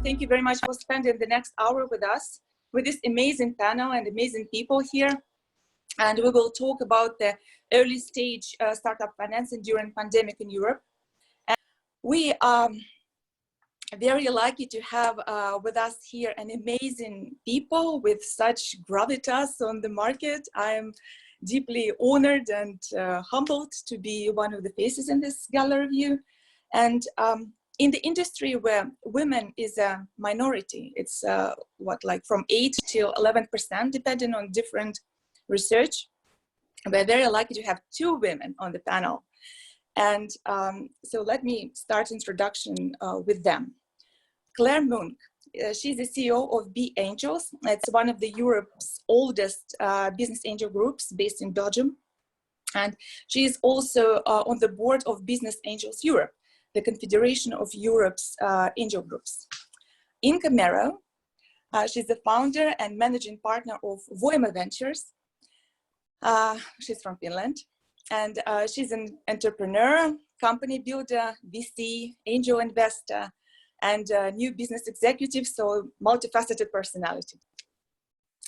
thank you very much for spending the next hour with us, with this amazing panel and amazing people here. And we will talk about the early stage startup financing during pandemic in Europe. And we are very lucky to have with us here an amazing people with such gravitas on the market. I'm deeply honored and humbled to be one of the faces in this gallery view. And in the industry where women is a minority, it's like from 8 to 11%, depending on different research. We're very lucky to have 2 women on the panel. And so let me start introduction with them. Claire Munck, she's the CEO of B Angels. It's one of the Europe's oldest business angel groups based in Belgium. And she is also on the board of Business Angels Europe, the Confederation of Europe's angel groups. Inka Mero, she's the founder and managing partner of Voima Ventures. She's from Finland, and she's an entrepreneur, company builder, VC, angel investor, and new business executive, so multifaceted personality.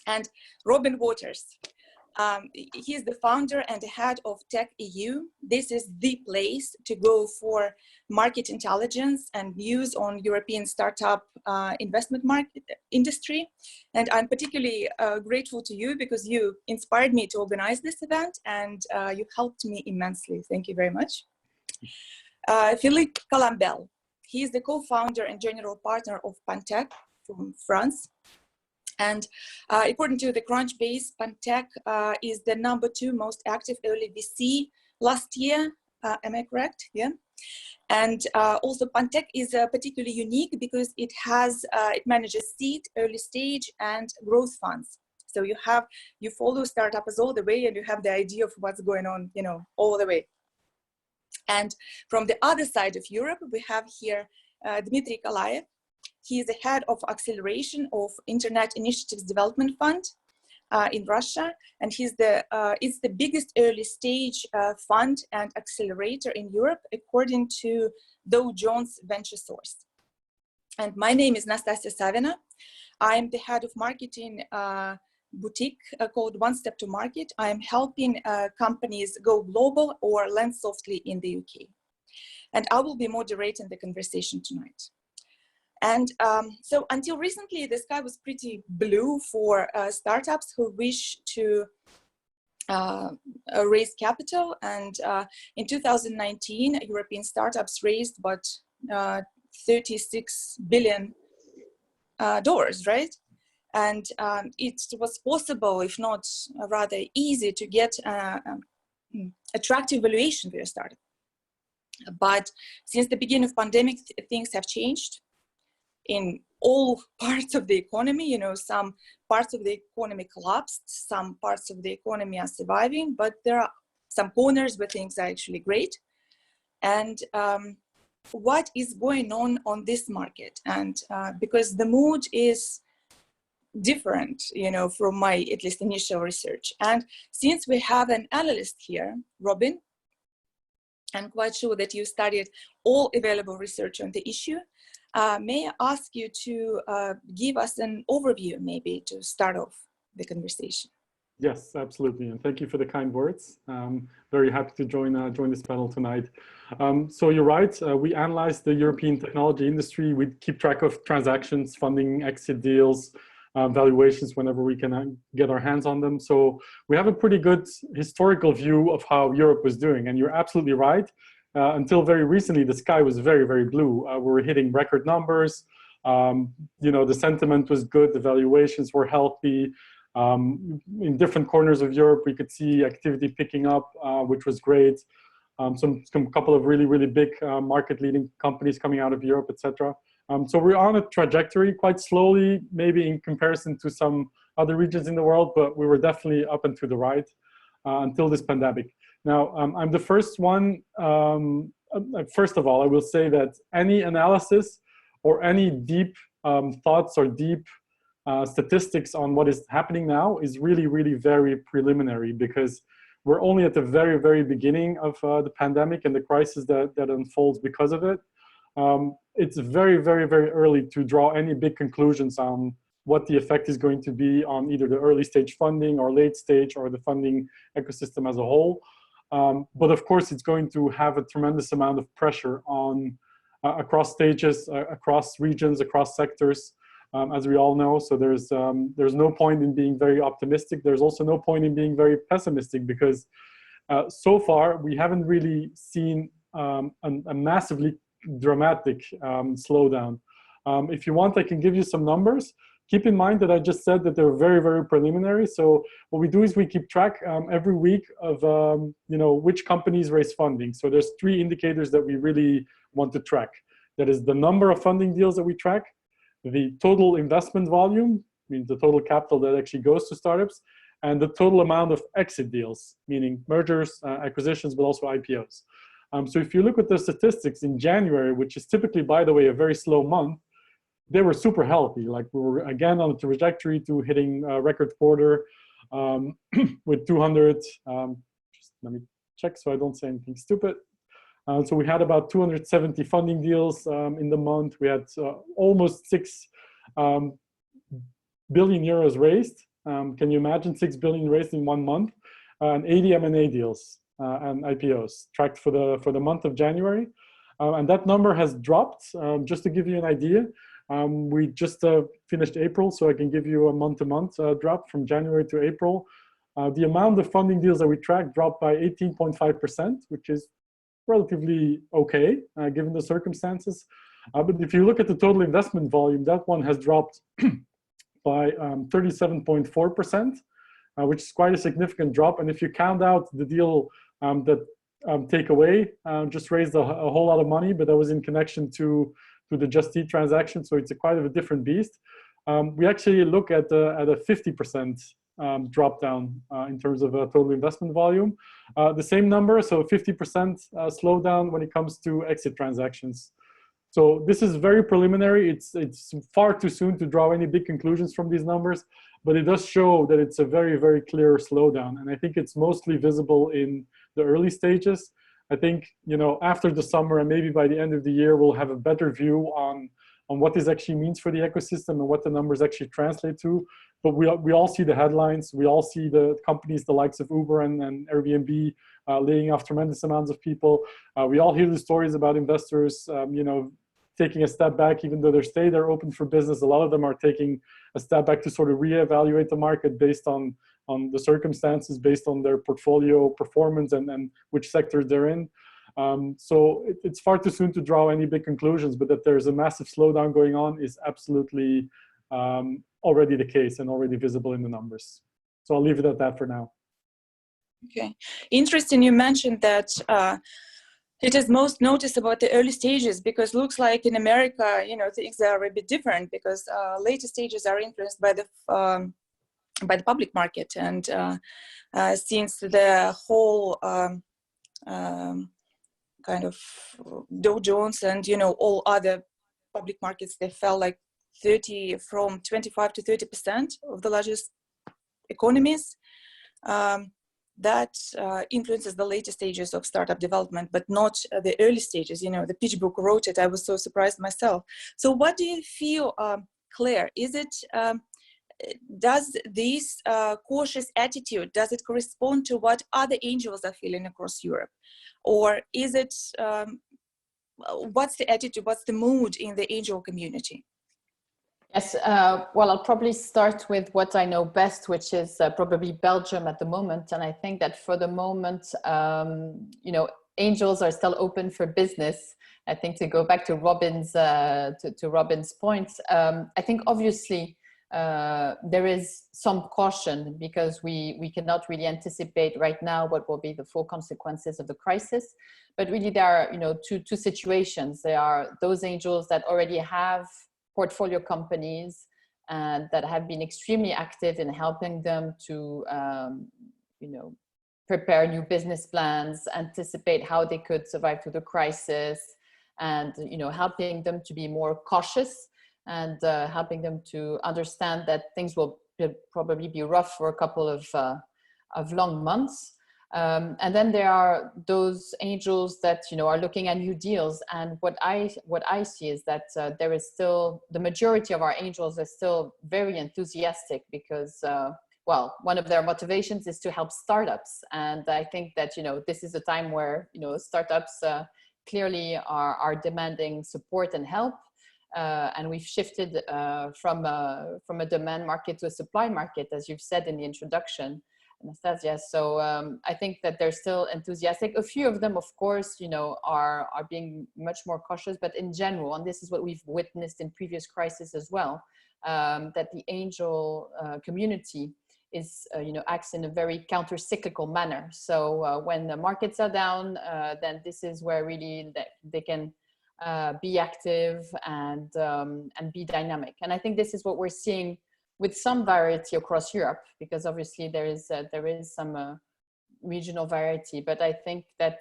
And Robin Wauters, he is the founder and the head of Tech.eu. This is the place to go for market intelligence and news on European startup investment market industry. And I'm particularly grateful to you because you inspired me to organize this event, and you helped me immensely. Thank you very much. Philippe Collombel, he is the co-founder and general partner of Partech from France. And according to the Crunchbase, Partech is the #2 most active early VC last year. Am I correct? Yeah. And also Partech is particularly unique because it has, it manages seed, early stage, and growth funds. So you follow startups all the way, and you have the idea of what's going on, you know, all the way. And from the other side of Europe, we have here Dmitry Kalaev. He is the head of acceleration of Internet Initiatives Development Fund in Russia, and it's the biggest early stage fund and accelerator in Europe, according to Dow Jones Venture Source. And my name is Nastasya Savina. I'm the head of marketing boutique called One Step to Market. I'm helping companies go global or land softly in the UK. And I will be moderating the conversation tonight. And so until recently, the sky was pretty blue for startups who wish to raise capital. And in 2019, European startups raised about $36 billion, right? And it was possible, if not rather easy, to get attractive valuation for your startup. But since the beginning of pandemic, things have changed in all parts of the economy. You know, some parts of the economy collapsed, some parts of the economy are surviving, but there are some corners where things are actually great. And what is going on this market? And because the mood is different, you know, from my at least initial research. And since we have an analyst here, Robin, I'm quite sure that you studied all available research on the issue. May I ask you to give us an overview, maybe, to start off the conversation? Yes, absolutely, and thank you for the kind words. Very happy to join this panel tonight. So you're right, we analyzed the European technology industry. We keep track of transactions, funding, exit deals, valuations whenever we can get our hands on them. So we have a pretty good historical view of how Europe was doing, and you're absolutely right. Until very recently, the sky was very, very blue. We were hitting record numbers. You know, the sentiment was good. The valuations were healthy. In different corners of Europe, we could see activity picking up, which was great. Some couple of really, really big market-leading companies coming out of Europe, etc. So we're on a trajectory, quite slowly, maybe in comparison to some other regions in the world, but we were definitely up and to the right until this pandemic. Now, I'm the first one. First of all, I will say that any analysis or any deep thoughts or deep statistics on what is happening now is really, really very preliminary, because we're only at the very, very beginning of the pandemic and the crisis that unfolds because of it. it's very, very, very early to draw any big conclusions on what the effect is going to be on either the early stage funding or late stage or the funding ecosystem as a whole. But of course, it's going to have a tremendous amount of pressure on across stages, across regions, across sectors, as we all know. So there's no point in being very optimistic. There's also no point in being very pessimistic, because so far we haven't really seen a massively dramatic slowdown. If you want, I can give you some numbers. Keep in mind that I just said that they're very, very preliminary. So what we do is we keep track every week of which companies raise funding. So there's 3 indicators that we really want to track. That is the number of funding deals that we track, the total investment volume, means the total capital that actually goes to startups, and the total amount of exit deals, meaning mergers, acquisitions, but also IPOs. So if you look at the statistics in January, which is typically, by the way, a very slow month, they were super healthy. Like, we were again on a trajectory to hitting a record quarter with 200. Just let me check so I don't say anything stupid. So we had about 270 funding deals in the month. We had almost 6 billion euros raised. Can you imagine 6 billion raised in 1 month? And 80 M&A deals and IPOs tracked for the month of January. And that number has dropped. Just to give you an idea, we just finished April, so I can give you a month-to-month drop from January to April. The amount of funding deals that we tracked dropped by 18.5%, which is relatively okay, given the circumstances. But if you look at the total investment volume, that one has dropped by 37.4%, which is quite a significant drop. And if you count out the deal that Takeaway just raised a whole lot of money, but that was in connection to the Just Eat transaction, so it's quite of a different beast. We actually look at a 50% drop down in terms of total investment volume. The same number, so 50% slowdown when it comes to exit transactions. So this is very preliminary. It's far too soon to draw any big conclusions from these numbers, but it does show that it's a very, very clear slowdown. And I think it's mostly visible in the early stages. I think, after the summer and maybe by the end of the year, we'll have a better view on what this actually means for the ecosystem and what the numbers actually translate to. But we all see the headlines. We all see the companies, the likes of Uber and Airbnb, laying off tremendous amounts of people. We all hear the stories about investors, taking a step back, even though they're open for business. A lot of them are taking a step back to sort of reevaluate the market based on the circumstances, based on their portfolio performance and which sector they're in. So it's far too soon to draw any big conclusions, but that there's a massive slowdown going on is absolutely already the case and already visible in the numbers. So I'll leave it at that for now. Okay, interesting. You mentioned that it is most noticeable at the early stages, because looks like in America, things are a bit different, because later stages are influenced by the public market, and since the whole kind of Dow Jones and all other public markets, they fell like from 25 to 30% of the largest economies. That influences the later stages of startup development, but not the early stages. The pitch book wrote it. I was so surprised myself. So what do you feel, Claire? Is it, does this cautious attitude, does it correspond to what other angels are feeling across Europe? Or is it, what's the attitude, what's the mood in the angel community? Yes, well, I'll probably start with what I know best, which is probably Belgium at the moment. And I think that for the moment, angels are still open for business. I think to go back to Robin's point, I think obviously there is some caution, because we cannot really anticipate right now what will be the full consequences of the crisis. But really there are two situations. There are those angels that already have portfolio companies and that have been extremely active in helping them to prepare new business plans, anticipate how they could survive through the crisis, and helping them to be more cautious, and helping them to understand that things will probably be rough for a couple of long months. And then there are those angels that are looking at new deals. And what I see is that there is still, the majority of our angels are still very enthusiastic because well, one of their motivations is to help startups. And I think that, this is a time where, startups clearly are demanding support and help. And we've shifted from a demand market to a supply market, as you've said in the introduction, Nastasya. So I think that they're still enthusiastic. A few of them, of course, are being much more cautious, but in general, and this is what we've witnessed in previous crises as well, that the angel community is, acts in a very counter-cyclical manner. So when the markets are down, then this is where really they can be active and be dynamic. And I think this is what we're seeing with some variety across Europe, because obviously there is some regional variety. But I think that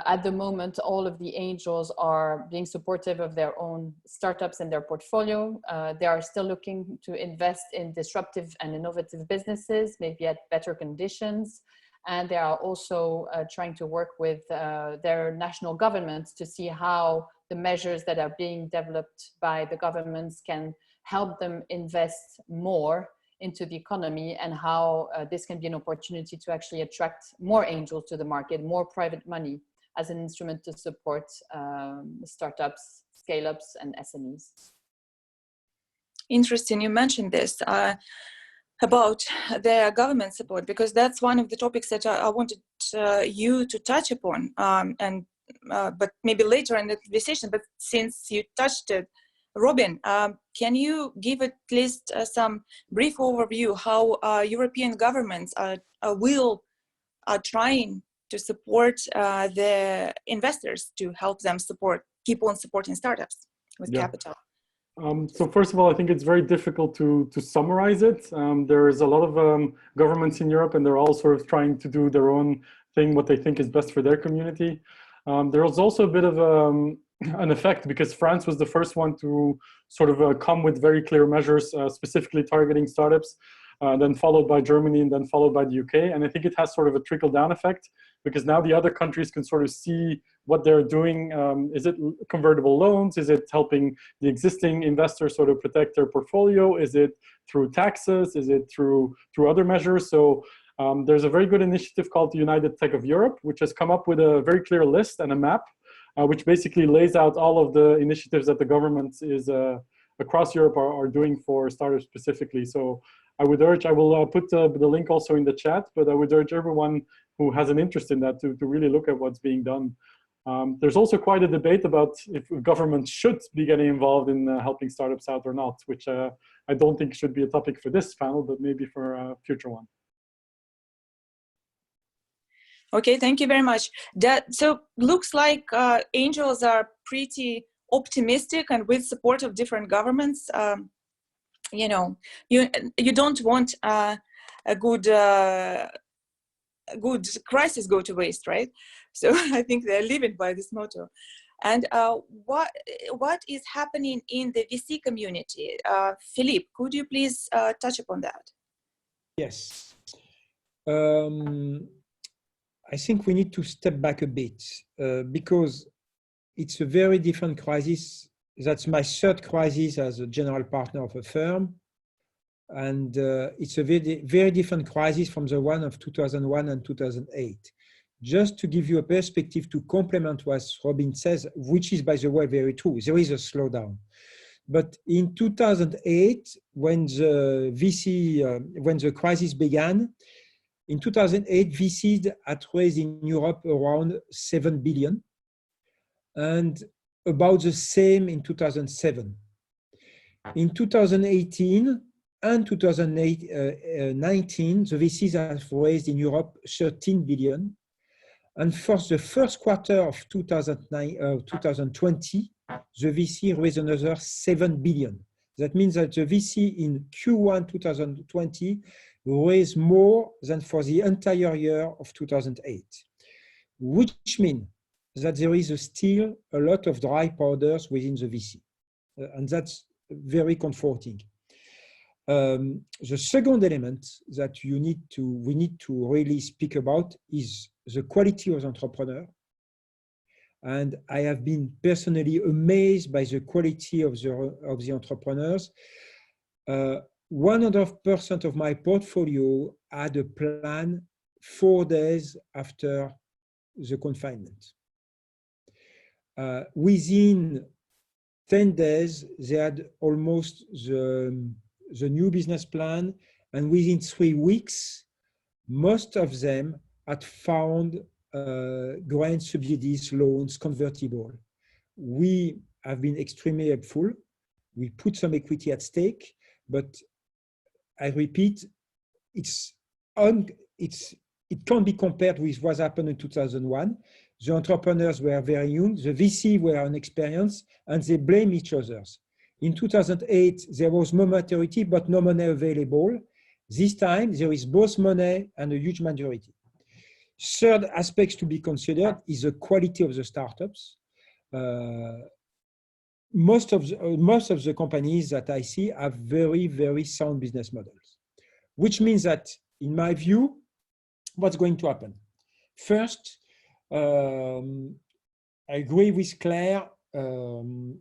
at the moment, all of the angels are being supportive of their own startups and their portfolio. They are still looking to invest in disruptive and innovative businesses, maybe at better conditions. And they are also trying to work with their national governments to see how the measures that are being developed by the governments can help them invest more into the economy, and how this can be an opportunity to actually attract more angels to the market, more private money as an instrument to support startups, scale-ups, and SMEs. Interesting, you mentioned this about the government support, because that's one of the topics that I wanted you to touch upon, but maybe later in the conversation. But since you touched it, Robin, can you give at least some brief overview how European governments are trying to support the investors to help them keep on supporting startups with capital? So first of all, I think it's very difficult to summarize it. There is a lot of governments in Europe, and they're all sort of trying to do their own thing, what they think is best for their community. There was also a bit of an effect, because France was the first one to sort of come with very clear measures, specifically targeting startups, then followed by Germany, and then followed by the UK. And I think it has sort of a trickle-down effect, because now the other countries can sort of see what they're doing. Is it convertible loans? Is it helping the existing investors sort of protect their portfolio? Is it through taxes? Is it through other measures? So there's a very good initiative called the United Tech of Europe, which has come up with a very clear list and a map, which basically lays out all of the initiatives that the government is across Europe are doing for startups specifically. So I would urge, I will put the link also in the chat, but I would urge everyone who has an interest in that to really look at what's being done. There's also quite a debate about if governments should be getting involved in helping startups out or not, which I don't think should be a topic for this panel, but maybe for a future one. Okay, thank you very much. So looks like angels are pretty optimistic, and with support of different governments. You don't want a good crisis go to waste, right? So I think they're living by this motto. And what is happening in the VC community? Philippe, could you please touch upon that? Yes. I think we need to step back a bit because it's a very different crisis. That's my third crisis as a general partner of a firm. And it's a very, very different crisis from the one of 2001 and 2008. Just to give you a perspective to complement what Robin says, which is, by the way, very true, there is a slowdown. But in 2008, when the crisis began, in 2008, VCs had raised in Europe around 7 billion, and about the same in 2007. In 2018 and 2019, the VCs have raised in Europe 13 billion. And for the first quarter of 2020, the VC raised another 7 billion. That means that the VC in Q1 2020 raised more than for the entire year of 2008, which means that there is still a lot of dry powders within the VC. And that's very comforting. The second element that we need to really speak about is the quality of the entrepreneur. And I have been personally amazed by the quality of the entrepreneurs. 100% of my portfolio had a plan 4 days after the confinement. Within 10 days, they had almost the new business plan, and within 3 weeks, most of them had found grant subsidies, loans, convertible. We have been extremely helpful. We put some equity at stake, but I repeat, it can't be compared with what happened in 2001. The entrepreneurs were very young, the VC were inexperienced, and they blame each other. In 2008, there was more maturity, but no money available. This time, there is both money and a huge majority. Third aspect to be considered is the quality of the startups. Most of the companies that I see have very, very sound business models, which means that, in my view, what's going to happen? First, I agree with Claire.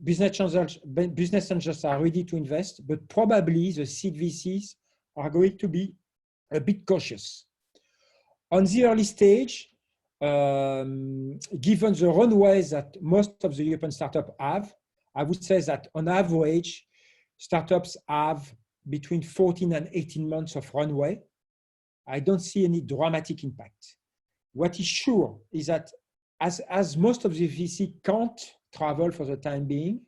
Business angels are ready to invest, but probably the seed VCs are going to be a bit cautious. On the early stage, given the runways that most of the European startups have, I would say that on average, startups have between 14 and 18 months of runway. I don't see any dramatic impact. What is sure is that as most of the VC can't travel for the time being,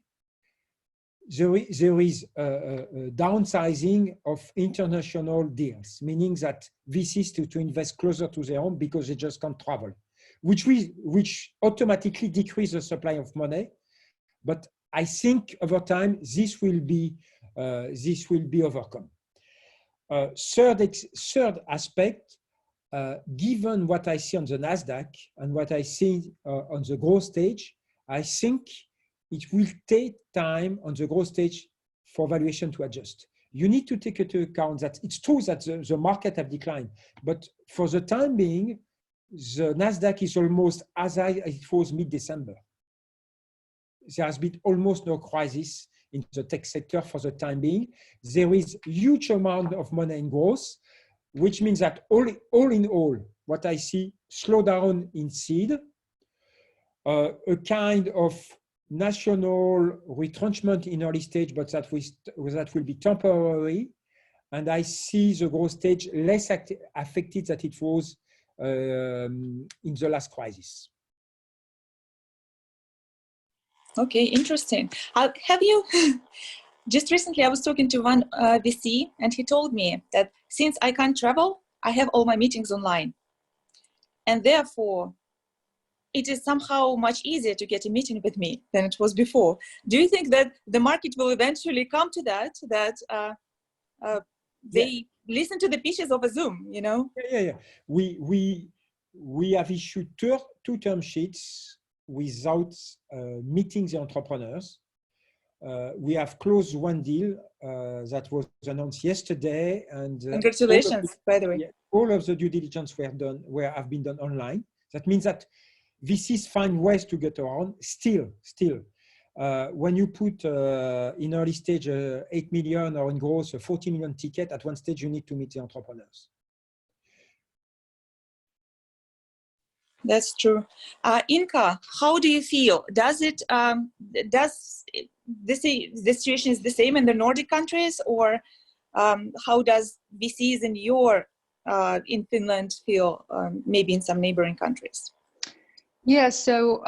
there is a downsizing of international deals, meaning that VCs to invest closer to their home because they just can't travel, which automatically decrease the supply of money. But I think over time this will be overcome. Third aspect, given what I see on the Nasdaq and what I see on the growth stage, I think it will take time on the growth stage for valuation to adjust. You need to take into account that it's true that the market have declined, but for the time being, the Nasdaq is almost as high as it was mid-December. There has been almost no crisis in the tech sector for the time being. There is huge amount of money in growth, which means that all in all, what I see, slowdown in seed, a kind of national retrenchment in early stage, but that will be temporary. And I see the growth stage less affected than it was in the last crisis. Okay, interesting. Have you, just recently I was talking to one VC and he told me that since I can't travel, I have all my meetings online. And therefore, it is somehow much easier to get a meeting with me than it was before. Do you think that the market will eventually come to that they listen to the pitches of a Zoom, you know? Yeah. We have issued two term sheets without meeting the entrepreneurs. We have closed one deal that was announced yesterday, and congratulations, by the way. Yeah, all of the due diligence have been done online. That means that VCs find ways to get around. Still, when you put in early stage 8 million or in growth a 40 million ticket, at one stage you need to meet the entrepreneurs. That's true. Inka, how do you feel? Does the situation is the same in the Nordic countries, or how does VCs in Finland feel, maybe in some neighboring countries? Yeah, so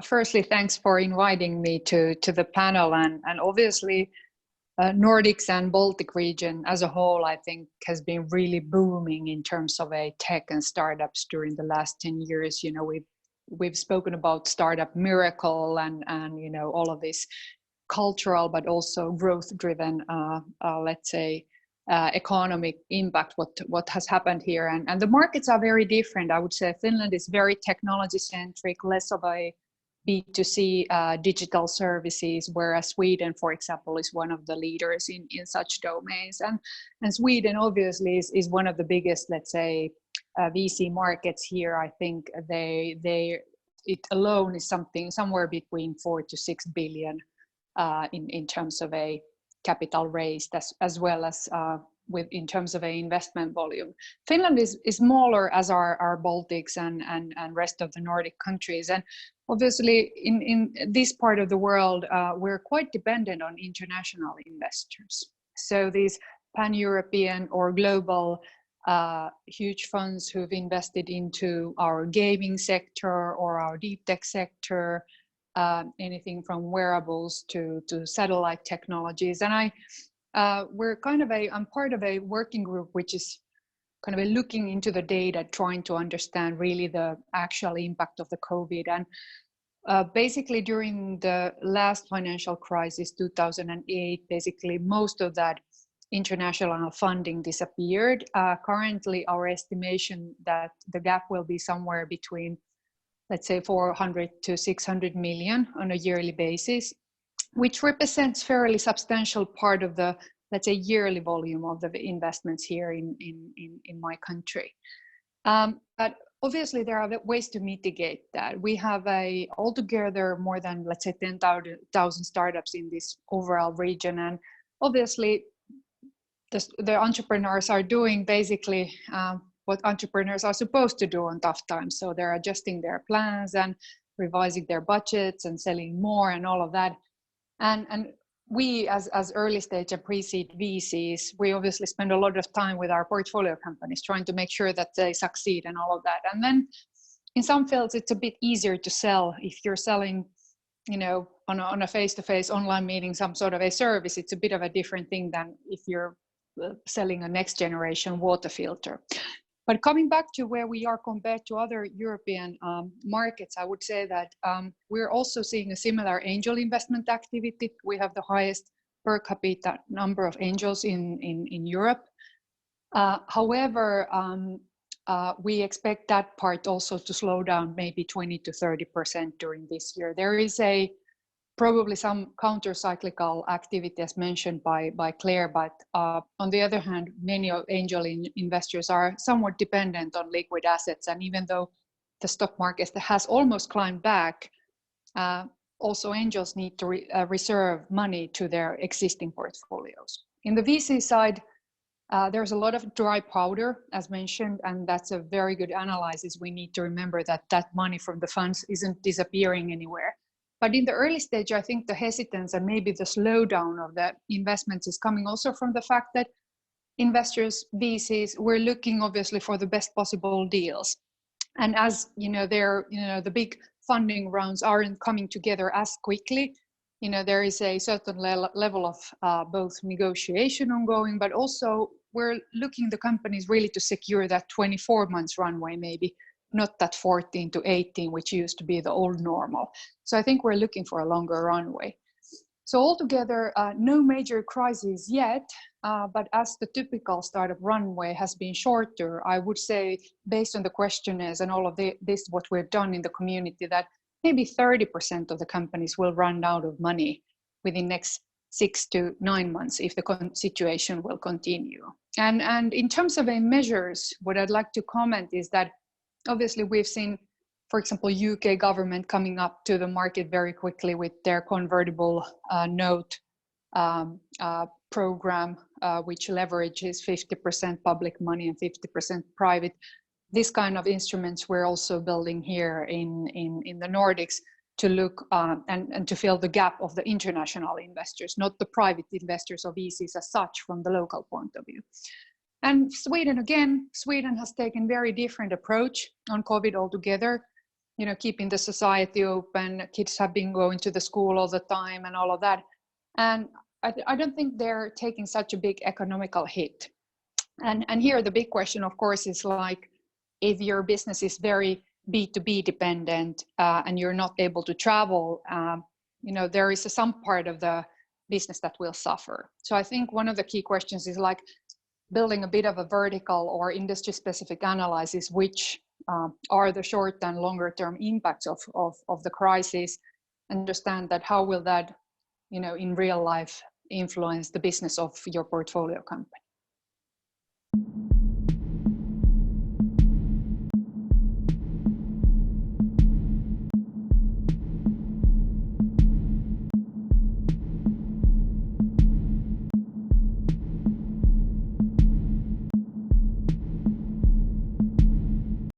firstly, thanks for inviting me to the panel, and obviously Nordics and Baltic region as a whole, I think, has been really booming in terms of a tech and startups during the last 10 years. You know, we've spoken about startup miracle and you know, all of this cultural but also growth driven let's say economic impact what has happened here, and the markets are very different. I would say Finland is very technology centric, less of a B2C digital services, whereas Sweden, for example, is one of the leaders in such domains. And Sweden obviously is one of the biggest, let's say, VC markets here. I think it alone is somewhere between 4 to 6 billion in terms of a capital raised, as well as in terms of a investment volume. Finland is smaller as our Baltics and rest of the Nordic countries. And obviously in this part of the world, we're quite dependent on international investors. So these pan-European or global huge funds who've invested into our gaming sector or our deep tech sector, anything from wearables to satellite technologies. And I'm part of a working group which is kind of looking into the data, trying to understand really the actual impact of the COVID. And basically during the last financial crisis, 2008, basically most of that international funding disappeared. Currently, our estimation that the gap will be somewhere between, let's say, 400 to 600 million on a yearly basis, which represents fairly substantial part of the, let's say, yearly volume of the investments here in my country. But obviously, there are ways to mitigate that. We have altogether more than, let's say, 10,000 startups in this overall region, and obviously, the entrepreneurs are doing basically what entrepreneurs are supposed to do on tough times. So they're adjusting their plans and revising their budgets and selling more and all of that. And we as early stage and pre-seed VCs, we obviously spend a lot of time with our portfolio companies trying to make sure that they succeed and all of that. And then in some fields, it's a bit easier to sell. If you're selling, on a face-to-face online meeting, some sort of a service, it's a bit of a different thing than if you're selling a next generation water filter. But coming back to where we are compared to other European markets, I would say that we're also seeing a similar angel investment activity. We have the highest per capita number of angels in Europe. However, we expect that part also to slow down maybe 20 to 30% during this year. There is probably some counter-cyclical activity as mentioned by Claire, but on the other hand, many angel investors are somewhat dependent on liquid assets. And even though the stock market has almost climbed back, also angels need to reserve money to their existing portfolios. In the VC side, there's a lot of dry powder, as mentioned, and that's a very good analysis. We need to remember that money from the funds isn't disappearing anywhere. But in the early stage, I think the hesitance and maybe the slowdown of the investments is coming also from the fact that investors, VCs, we're looking obviously for the best possible deals. And as the big funding rounds aren't coming together as quickly, there is a certain level of both negotiation ongoing, but also we're looking the companies really to secure that 24 months runway, maybe not that 14 to 18, which used to be the old normal. So I think we're looking for a longer runway. So altogether, no major crises yet, but as the typical startup runway has been shorter, I would say, based on the questionnaires and all of this, what we've done in the community, that maybe 30% of the companies will run out of money within next 6 to 9 months if the situation will continue. And in terms of measures, what I'd like to comment is that obviously we've seen, for example, UK government coming up to the market very quickly with their convertible note program, which leverages 50% public money and 50% private. This kind of instruments we're also building here in the Nordics to look and to fill the gap of the international investors, not the private investors or VCs as such from the local point of view. And Sweden has taken very different approach on COVID altogether, keeping the society open, kids have been going to the school all the time and all of that. And I don't think they're taking such a big economical hit. And here the big question, of course, is like, if your business is very B2B dependent and you're not able to travel, there is some part of the business that will suffer. So I think one of the key questions is like building a bit of a vertical or industry specific analysis, which are the short and longer term impacts of the crisis, understand that how will that, in real life influence the business of your portfolio company.